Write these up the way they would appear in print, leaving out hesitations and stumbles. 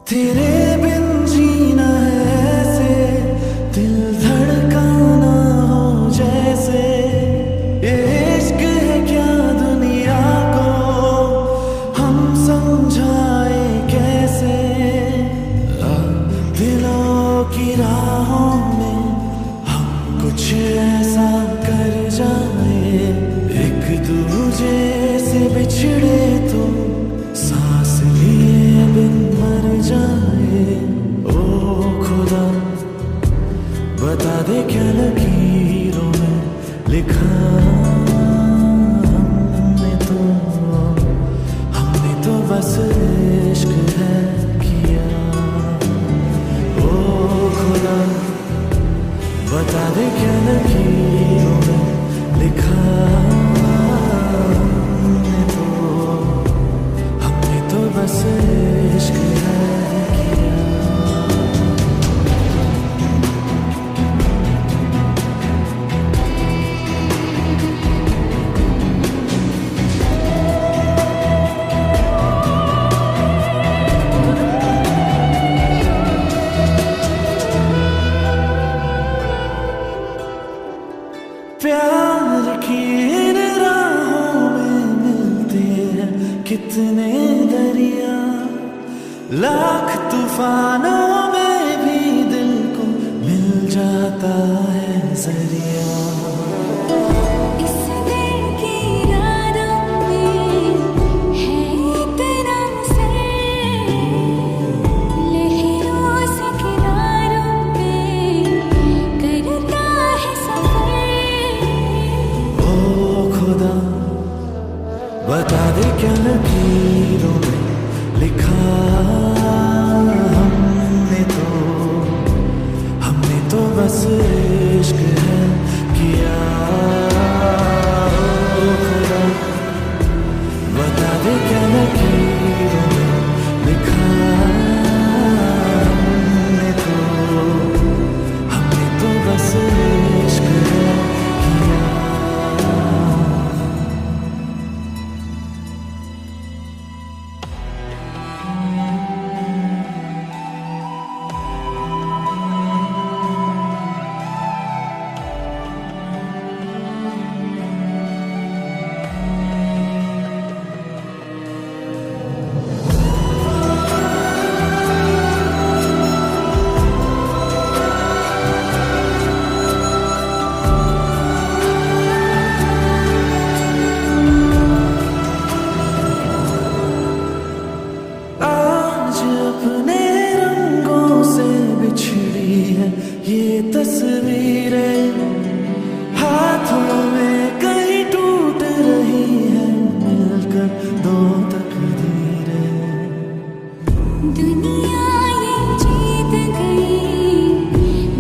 तेरे बिन जीना है ऐसे, दिल धड़काना हो जैसे। ये इश्क है क्या दुनिया को हम समझाए कैसे। दिलों की राहों में हम कुछ ऐसा कर जाए, एक दूजे से बिछड़े तो सांस लिए बिन मर जाए। ओ खुदा बता दे क्या लकीरों में लिखा हमने तो बस इश्क है किया। ओ खुदा बता दे क्या लकीरों में लिखा हमने तो बस इश्क है किया। प्यार की इन राहों में मिलते हैं कितने दरिया, लाख तूफानों में भी दिल को मिल जाता है जरिया। इस दिल की रातों में है इतना सर, लहरों से किनारों पे करता है सफर। ओ खुदा बता दे क्या लकीरों में लिखा हमने तो बस इश्क है किया। ओ खुदा बता दे क्या लकीरों में लिखा हमने तो बस इश्क है किया। आज अपने रंगों से बिछड़ी है ये तस्वीरें, हाथों में कहीं टूट रही है मिलकर दो तकदीरें। दुनिया ये जीत गई,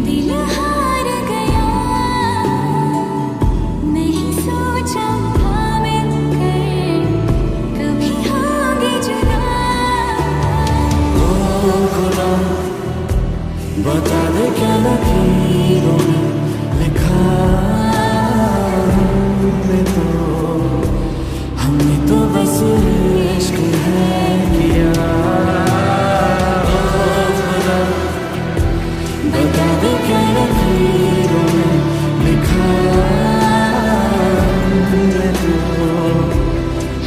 दिल हार गया, नहीं सोचा था मिलकर कभी होंगे जुदा। ओ खुदा बता दे क्या लकीरों में लिखा हमने तो बस इश्क है किया। ओ खुदा बता दे क्या लकीरों में लिखा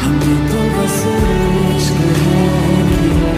हमने तो बस इश्क है किया।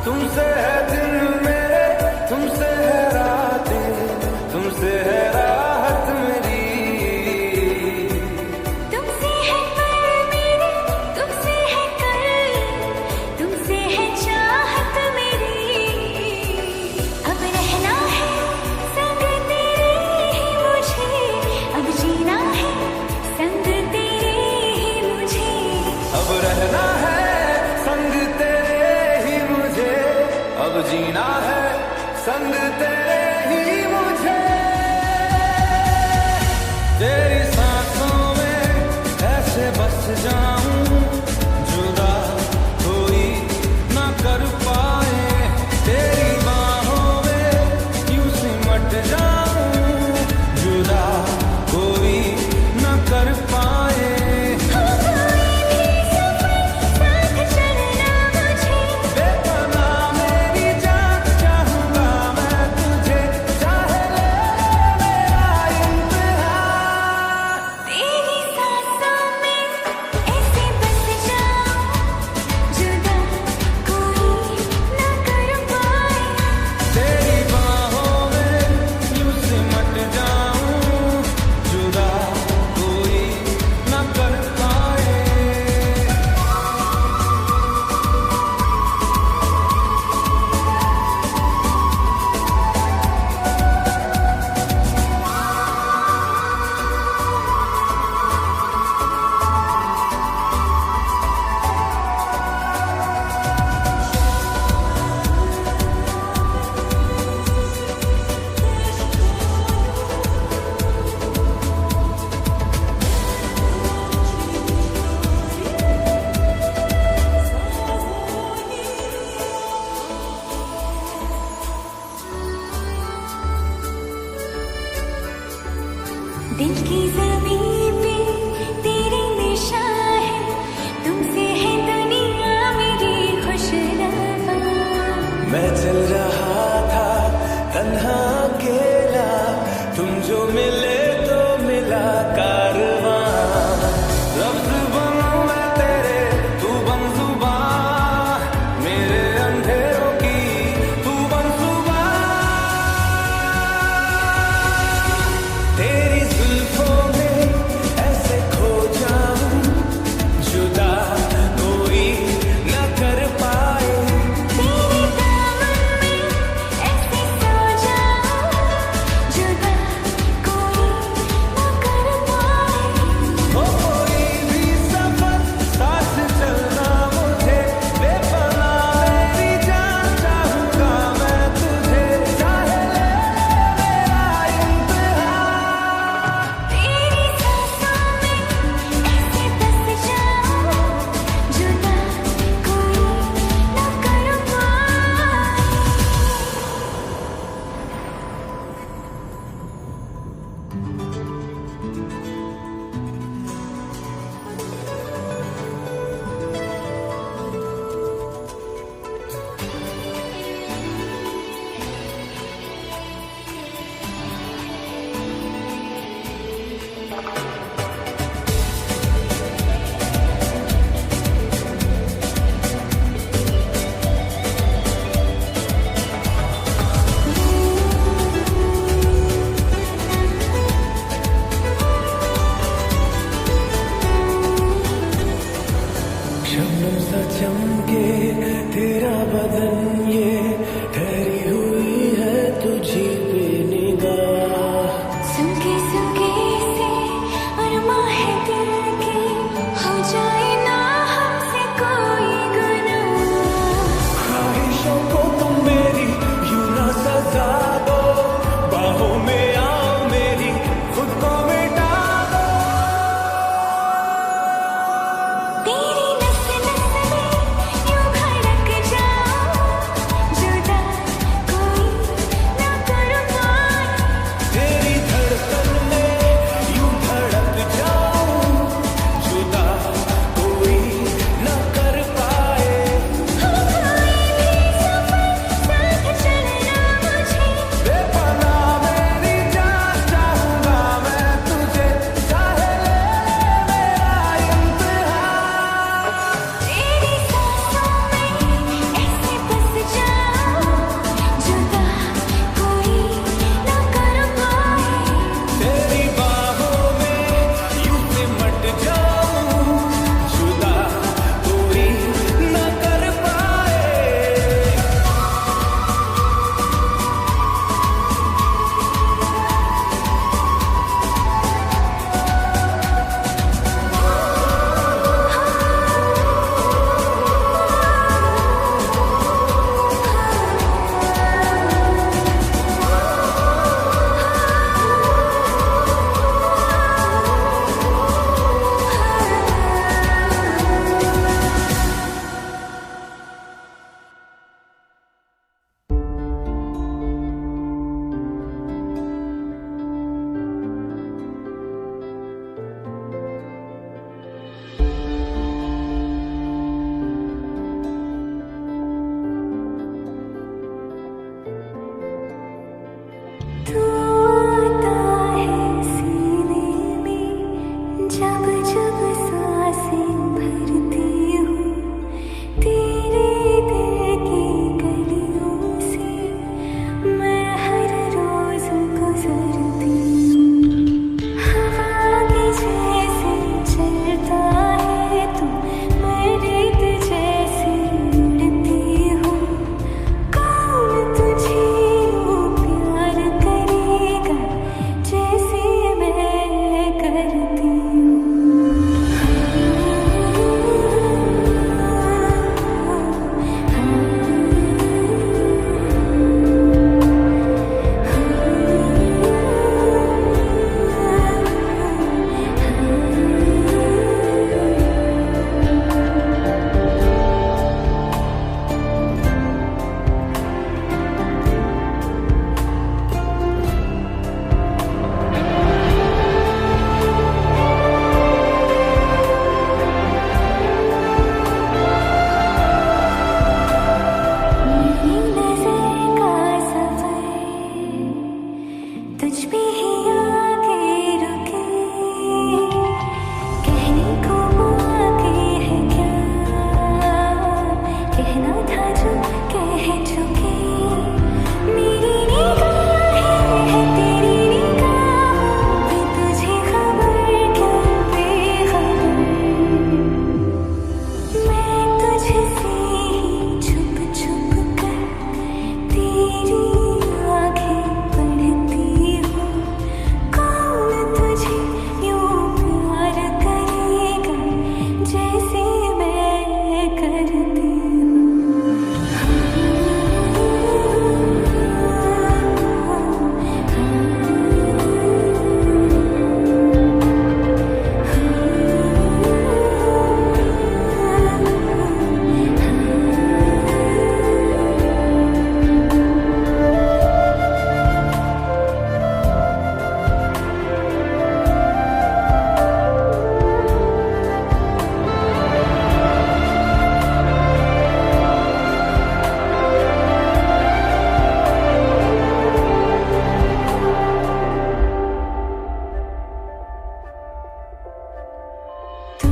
तुमसे है दिन मेरे, तुमसे है रातें, तुमसे है राहत मेरी। तुमसे है पल मेरे, तुमसे है कल, तुमसे है चाहत मेरी। अब रहना है संग तेरे ही मुझे, अब जीना है संग तेरे ही मुझे। अब रहना है संग तेरे ही मुझे, अब जीना है संग तेरे ही मुझे। तेरी सांसों में ऐसे बस जाऊं, जुदा कोई ना कर पाए। तेरी बाहों में यूं सिमट जाऊं, जुदा कोई ना कर पाए। हो कोई भी सफर साथ चलना मुझे, बेपनाह मेरी जान चाहूंगा मैं तुझे, चाहे ले मेरा इम्तिहान। तेरी सांसों में ऐसे बस जाऊं, जुदा कोई ना कर पाए। तेरी बाहों में यूं सिमट जाऊं, जुदा कोई न कर पाए। दिल की ज़मीं पे तेरी निशान है, तुमसे है दुनिया मेरी खुशरवा। मैं चल रहा था तन्हा अकेला, तुम जो मिले तो मिला कारवां। लफ्ज़ बनूं मैं तेरे, तू बन ज़ुबान, मेरे अंधेरों की तू बन सुबह। तेरी जुल्फों में ऐसे खो जाऊं, जुदा कोई न कर पाए। तेरे दामन में ऐसे सो जाऊं, जुदा कोई ना कर पाए। हो कोई भी सफर साथ चलना मुझे, बेपनाह मेरी जान चाहूंगा मैं तुझे, चाहे ले मेरा इम्तिहान। तेरी सांसों में ऐसे बस जाऊं, जुदा कोई ना कर पाए। शबनम सा चमके तेरा बदन, ये ठहरी हुई है तुझी पे निगाह। सुनके सुनके से अरमा है दिल की, हो जाए ना हमसे कोई गुनाह। ख्वाहिशों को तुम मेरी यूं ना सजा दो, बाहों में आओ मेरी खुद को मिटा दो।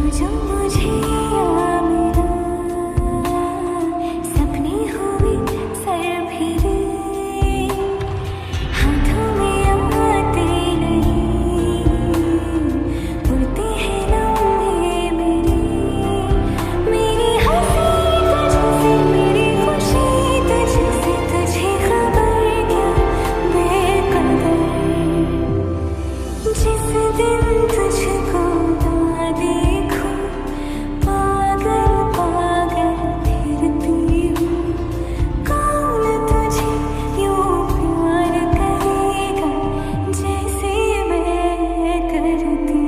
जो मुझे आ मिला, सपने हुए सर फिरे, हाथों में आते नहीं, उड़ते हैं लम्हे मेरे, मेरी हंसी तुझसे, मेरी खुशी तुझसे, तुझे खबर क्या बेकदर, जिस दिन तुझको ना देखूं, पागल पागल फिरती हूँ। कौन तुझे यूं प्यार करेगा जैसे मैं करती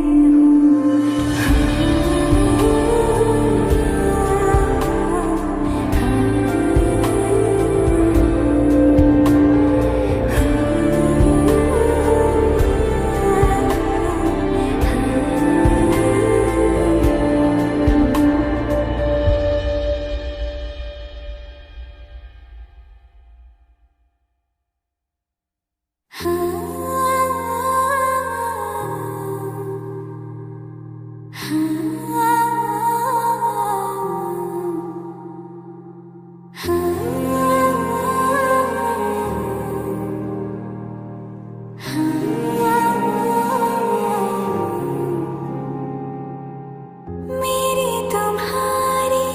मेरे तुम्हारे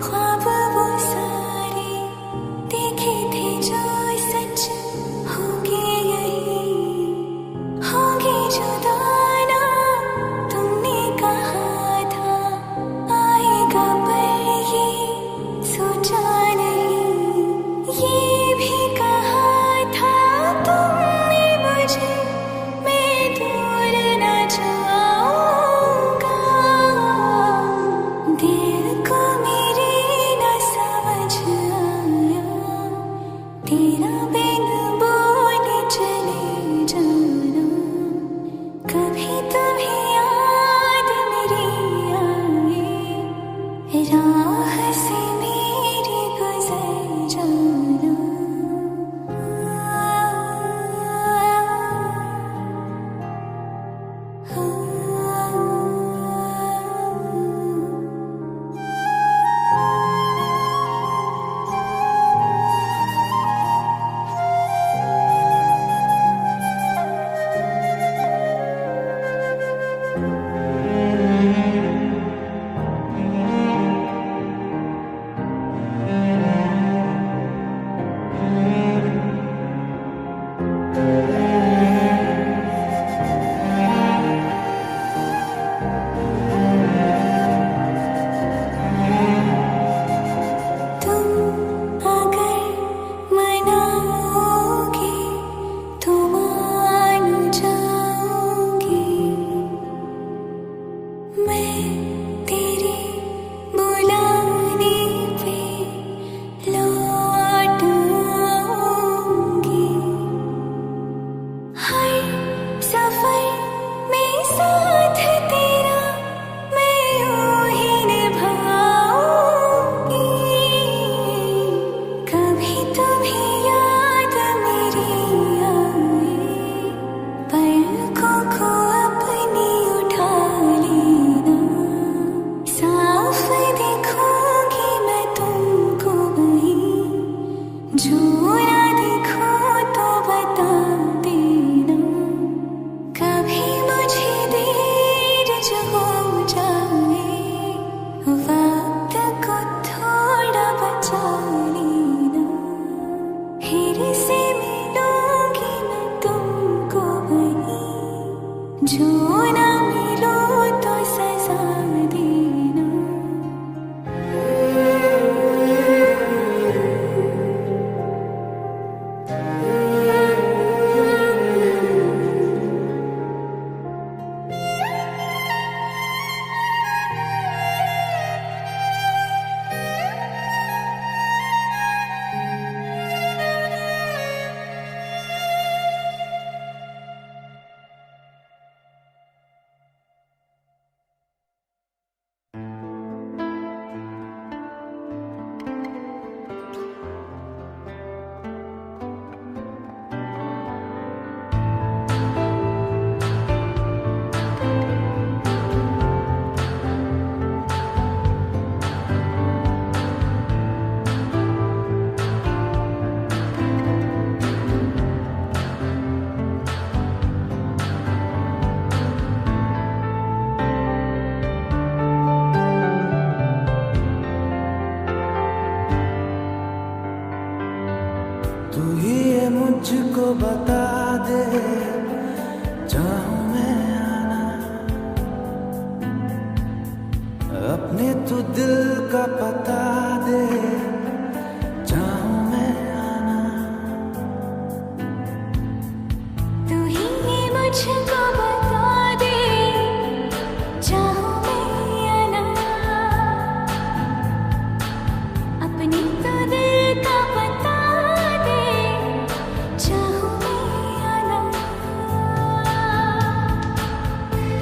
ख्वाब वो सारे देखे थे जो सच होंगे यही, होंगे जुदाना तुमने कहा था, आएगा पर ये सोचा नहीं, ये भी कहा था तुमने मुझे मैं दूर न जाऊंगा, दिल को मेरे न समझ आया, तेरा बिन बोले चले जाना, कभी तुम्हें याद मेरी आए, राह से मेरी गुजर जाना। को अपनी उठा लेना। मुझको बता दे, चाहूं मैं आना, अपने तू दिल का पता दे, चाहूं मैं आना, तू ही मुझको बता दे, चाहूं मैं आना, अपने तो दिल का पता दे, चाहूं मैं आना।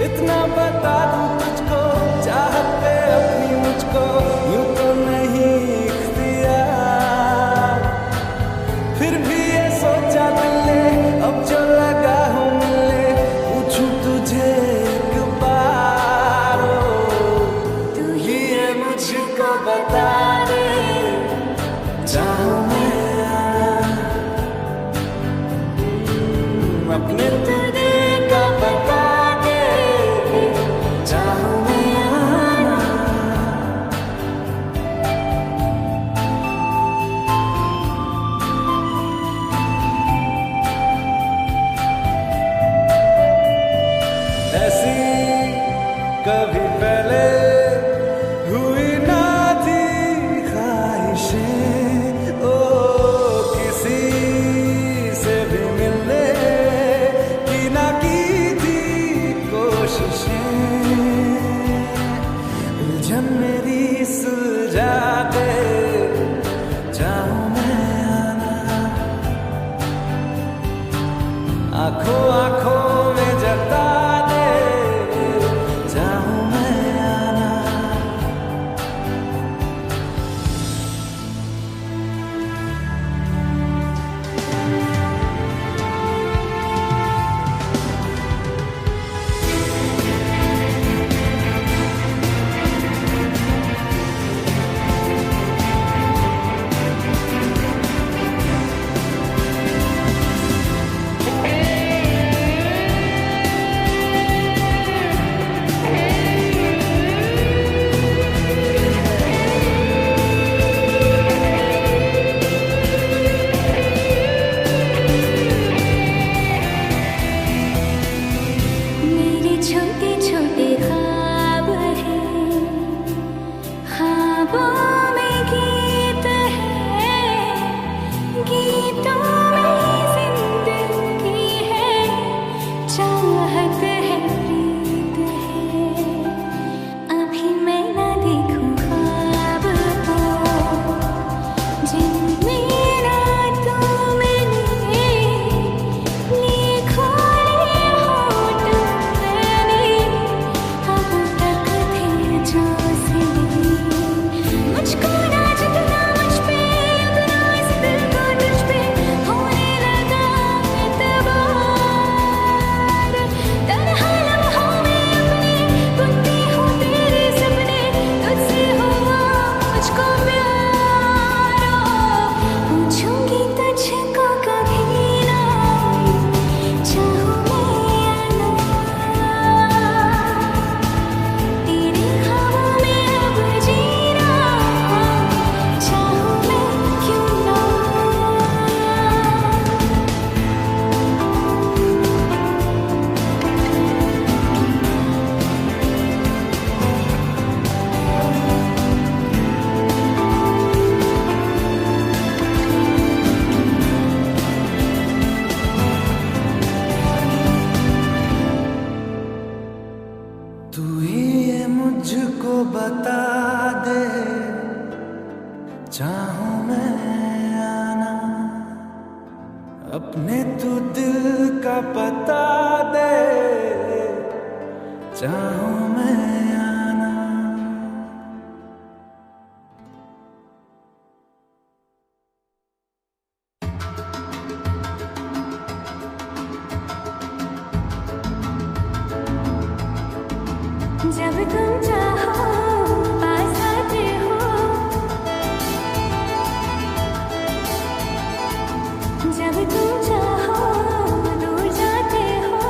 इतना बता दूं तुझको, चाहत पे अपनी मुझको यूं तो नहीं इख्तियार, फिर भी ये सोचा दिल ने अब जो लगा हूं मिलने, पूछूं तुझे एक बार, तू ही ये मुझको बता दे, चाहूं मैं आना, अपने तो दिल का बता दे, चाहूं मैं आना। ऐसी कभी पहले हुई ना थी ख्वाहिशें, ओ किसी से भी मिलने की ना की थी कोशिशें, उलझन मेरी सुलझा दे, चाहूं मैं आना, आंखों आंखों में जता दे, चाहूं मैं आना। मेरे छोटे छोटे ख्वाब हैं, ख्वाबों में गीत है, गीतों में जिंदगी है, चाहत है, प्रीत है, अभी मैं ना देखूं ख्वाब को, जिनमें रातों मैंने लिखा होठ मैंने, अब तक थे जो सिले, मुझको ना जितना मुझ पे, उतना इस दिल को तुझ पे होने लगा एतबार, तन्हा लम्हों में अपने बुनती हूँ तेरे सपने, तुझसे हुआ मुझको प्यार, पूछूंगी तुझको कभी ना, चाहूं मैं आना, तेरे ख्वाबों में अब जीना, चाहूं मैं क्यों ना। तू ही ये मुझको बता दे, चाहूं मैं आना, अपने तू दिल का पता दे, चाहूं मैं आना। जब तुम चाहो पास आते हो, जब तुम चाहो दूर जाते हो,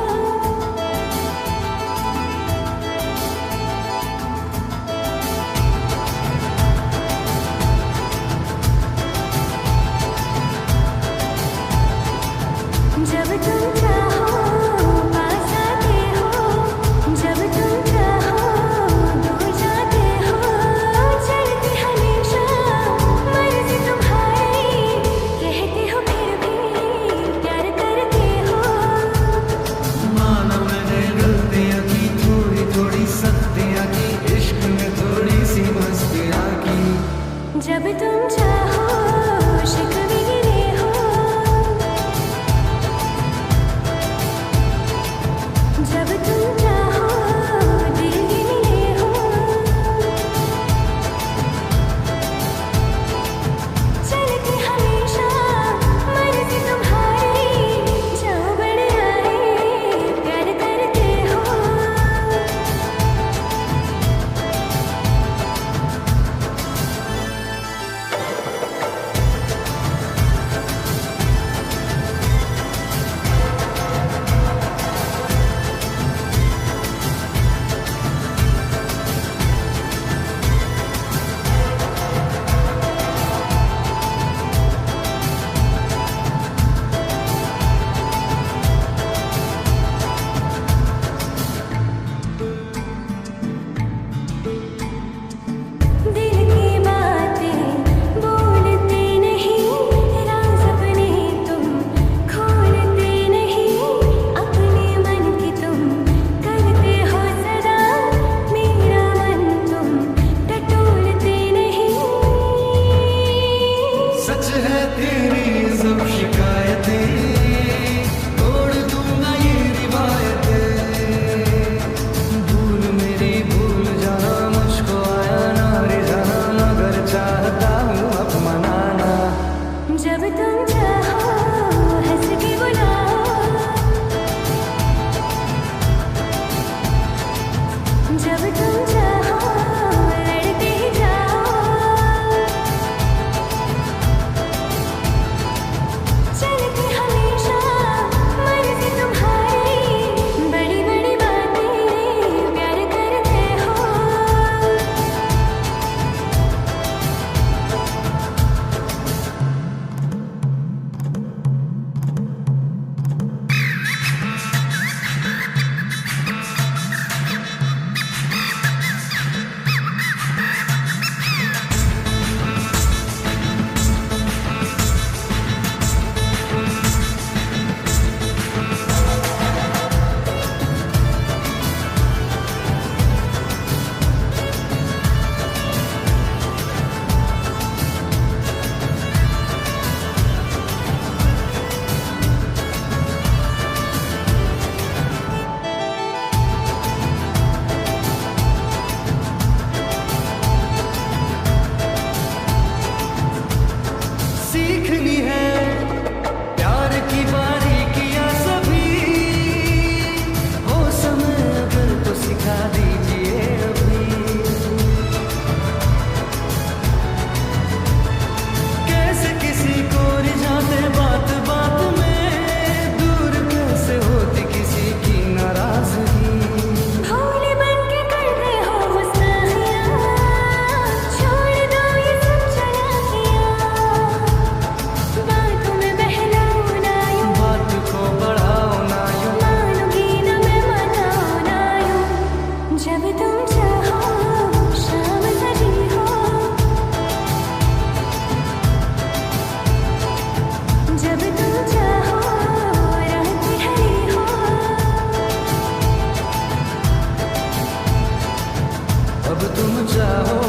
अब तुम चाहो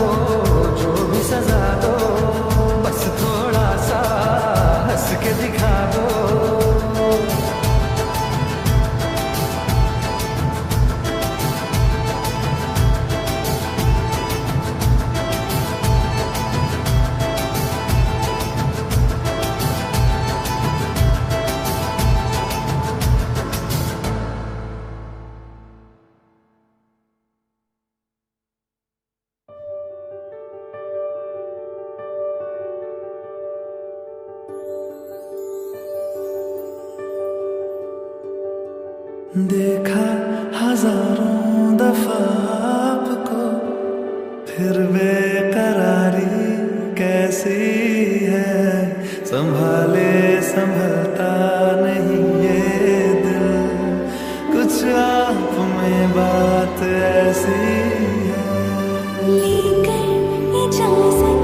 जो भी सजा दो, बस थोड़ा सा हंस के दिखा दो। देखा हजारों दफा आपको, फिर बेकरारी कैसी है। संभाले संभलता नहीं ये दिल, कुछ आप में बात ऐसी है। लेकर इजाजत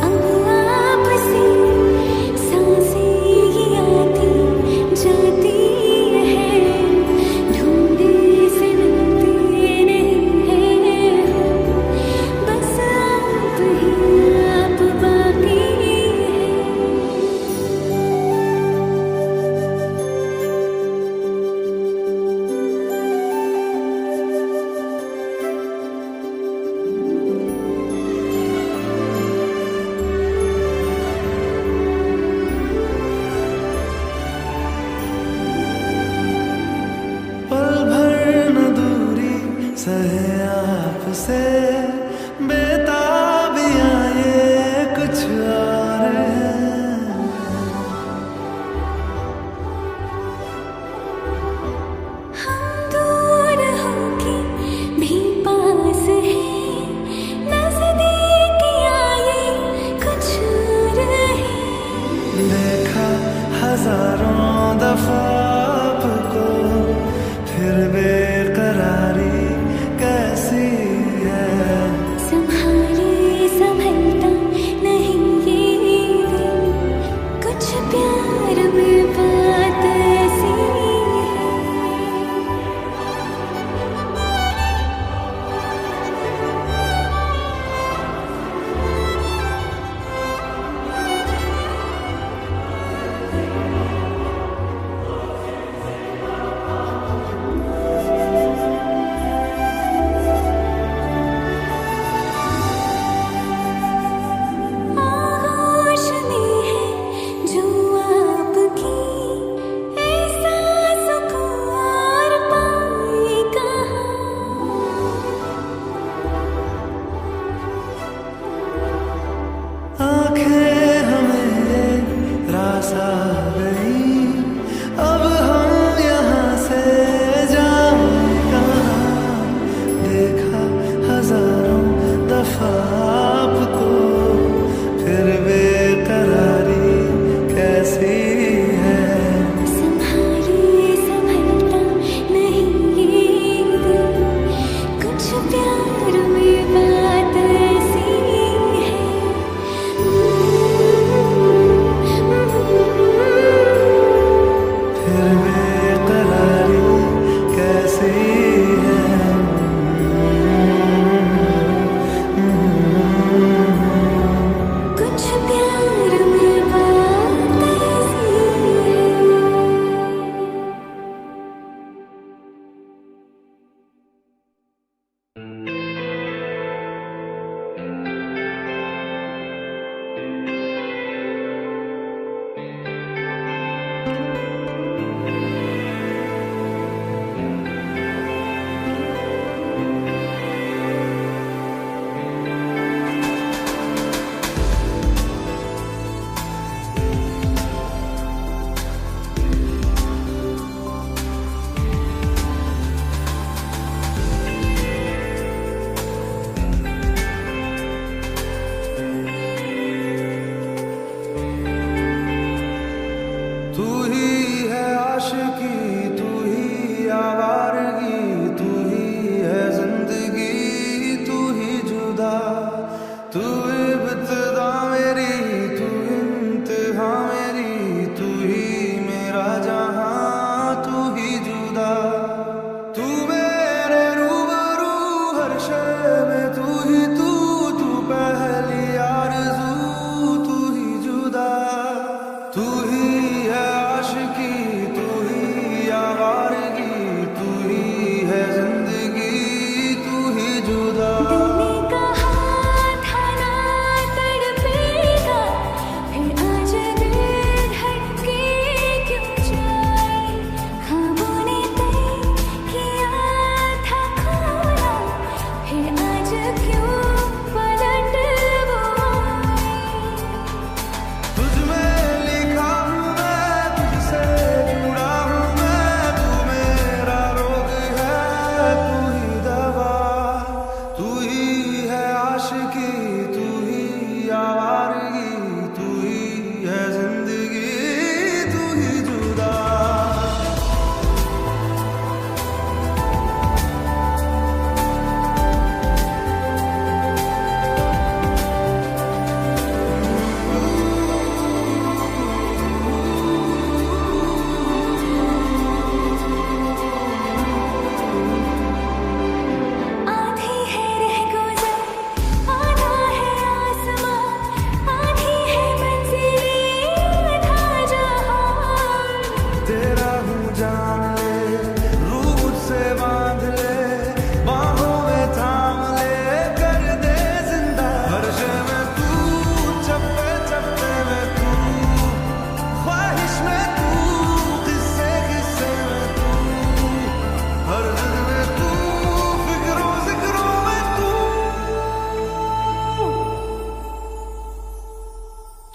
अब आपसे, सांसें ये आती जाती है, ढूंढे से मिलते नहीं है, बस आप ही आप बाकी है। पल भर न दूरी सहे आपसे, बेताबियां ये कुछ और है। हम दूर होके भी पास हैं, नजदीकियां ये कुछ और है। देखा हजारों दफा आपको, फिर बेकरारी कैसी है। क्यों पलट वो आई। तुझ में लिखा हूँ मैं, तुझसे जुड़ा हूँ मैं, तू मेरा रोग है, तू ही दवा, तू ही है आशिकी, तू ही आवारगी, तू ही है जिंदगी, तू ही जुदा। आधी है रहगुजर, आधा है आसमां, आधी है मंजिलें, आधा जहां। तेरा हूँ जान ले, रूह से बांध ले, बाहों में थाम ले, कर दे जिंदा। हर्ष में तू, चप्पे चप्पे में तू, ख्वाहिश में तू, किस्से किस्से में तू, हर दिन में तू, फिक्रों जिक्रों में तू।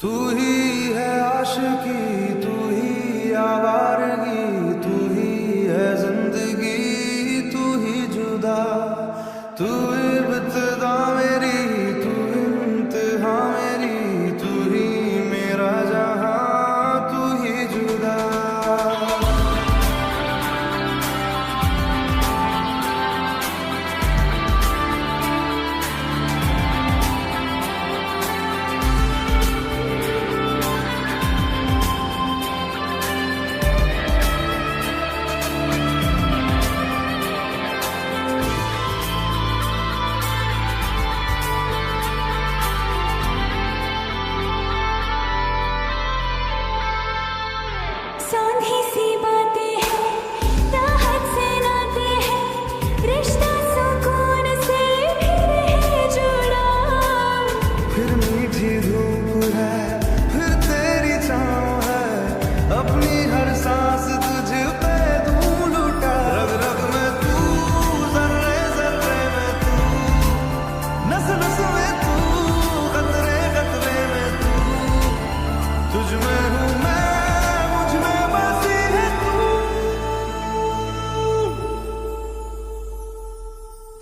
तू ही है आशिकी, तू ही आवारगी, तू ही है जिंदगी, तू ही जुदा। तू इब्तिदा मेरी, तू इंतहा मेरी, तू ही मेरा जहां, तू ही जुदा। सौंधी सी बातें हैं, राहत से नाते हैं, रिश्ता सुकून से फिर है जुड़ा। फिर मीठी धूप है, फिर तेरी छाँव है, अपनी हर सांस तुझ पे दूं लुटा। रग रग में तू, जर्रे जर्रे में तू, नस नस में तू, कतरे कतरे में तू, तुझ में हूँ मैं, मुझ में बसी है तू।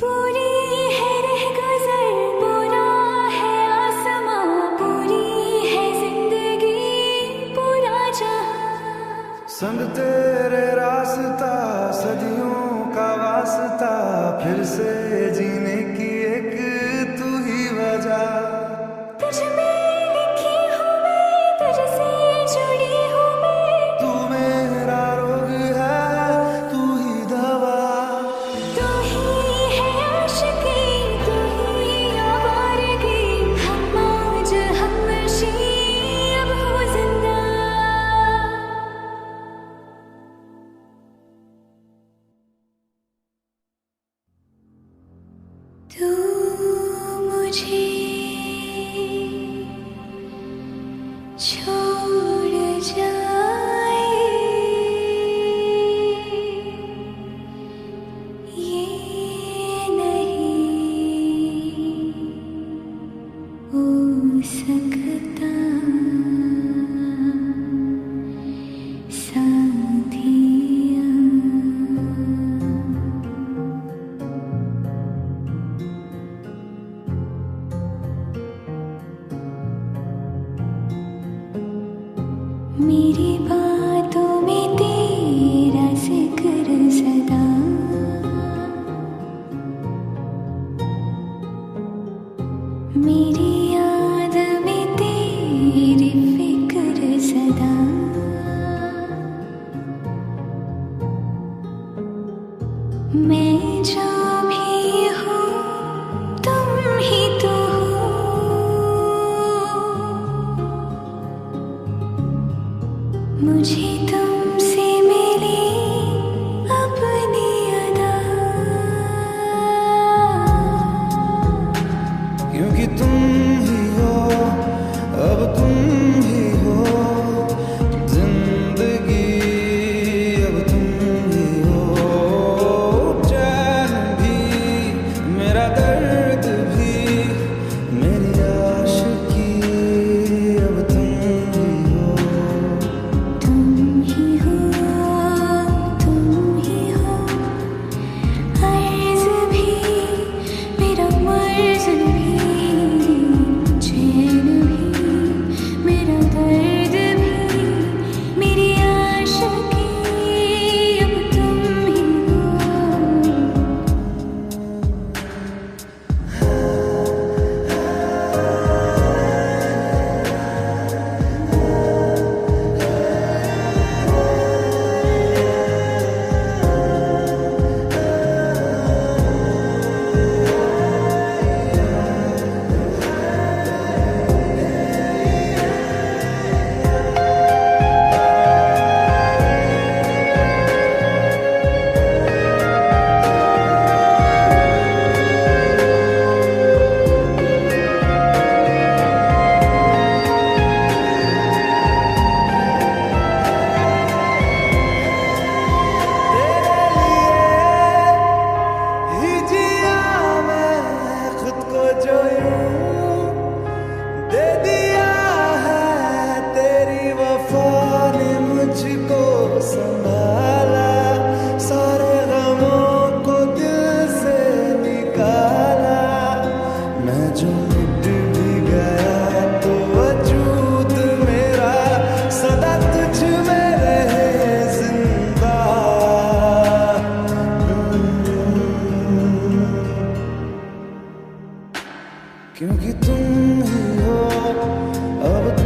पूरी है रहगुजर, पूरा है आसमां, पूरी है जिंदगी, पूरा जहां। संग तेरे रास्ता, सदियों का वास्ता, फिर से जीने की एक तू ही वजह। तुझ में लिखी हूँ मैं, तुझसे जुड़ी हूँ मैं, तू मेरा रोग है, तू ही दवा। तू ही है आशिकी, तू ही आवारगी, हम आज हमशी अब हो जिंदा। तू मुझे छोड़ जाए, ये नहीं हो सकता साथिया। मेरी बातों में तेरा जिक्र सदा, मेरी याद में तेरी फिक्र सदा। मैं जो भी हूँ, तुम ही तो मुझे तुमसे मिली अपनी अदा। क्योंकि तुम ही हो, अब तुम ही हो, जिंदगी अब तुम ही हो। चैन भी, मेरा दर्द जो यूं दे दिया है तेरी वफा ने मुझको संभाला, सारे गमों को दिल से निकाला। मैं जो मिट भी गया तो वजूद मेरा सदा तुझ में रहे जिंदा। क्योंकि तुम ही हो अब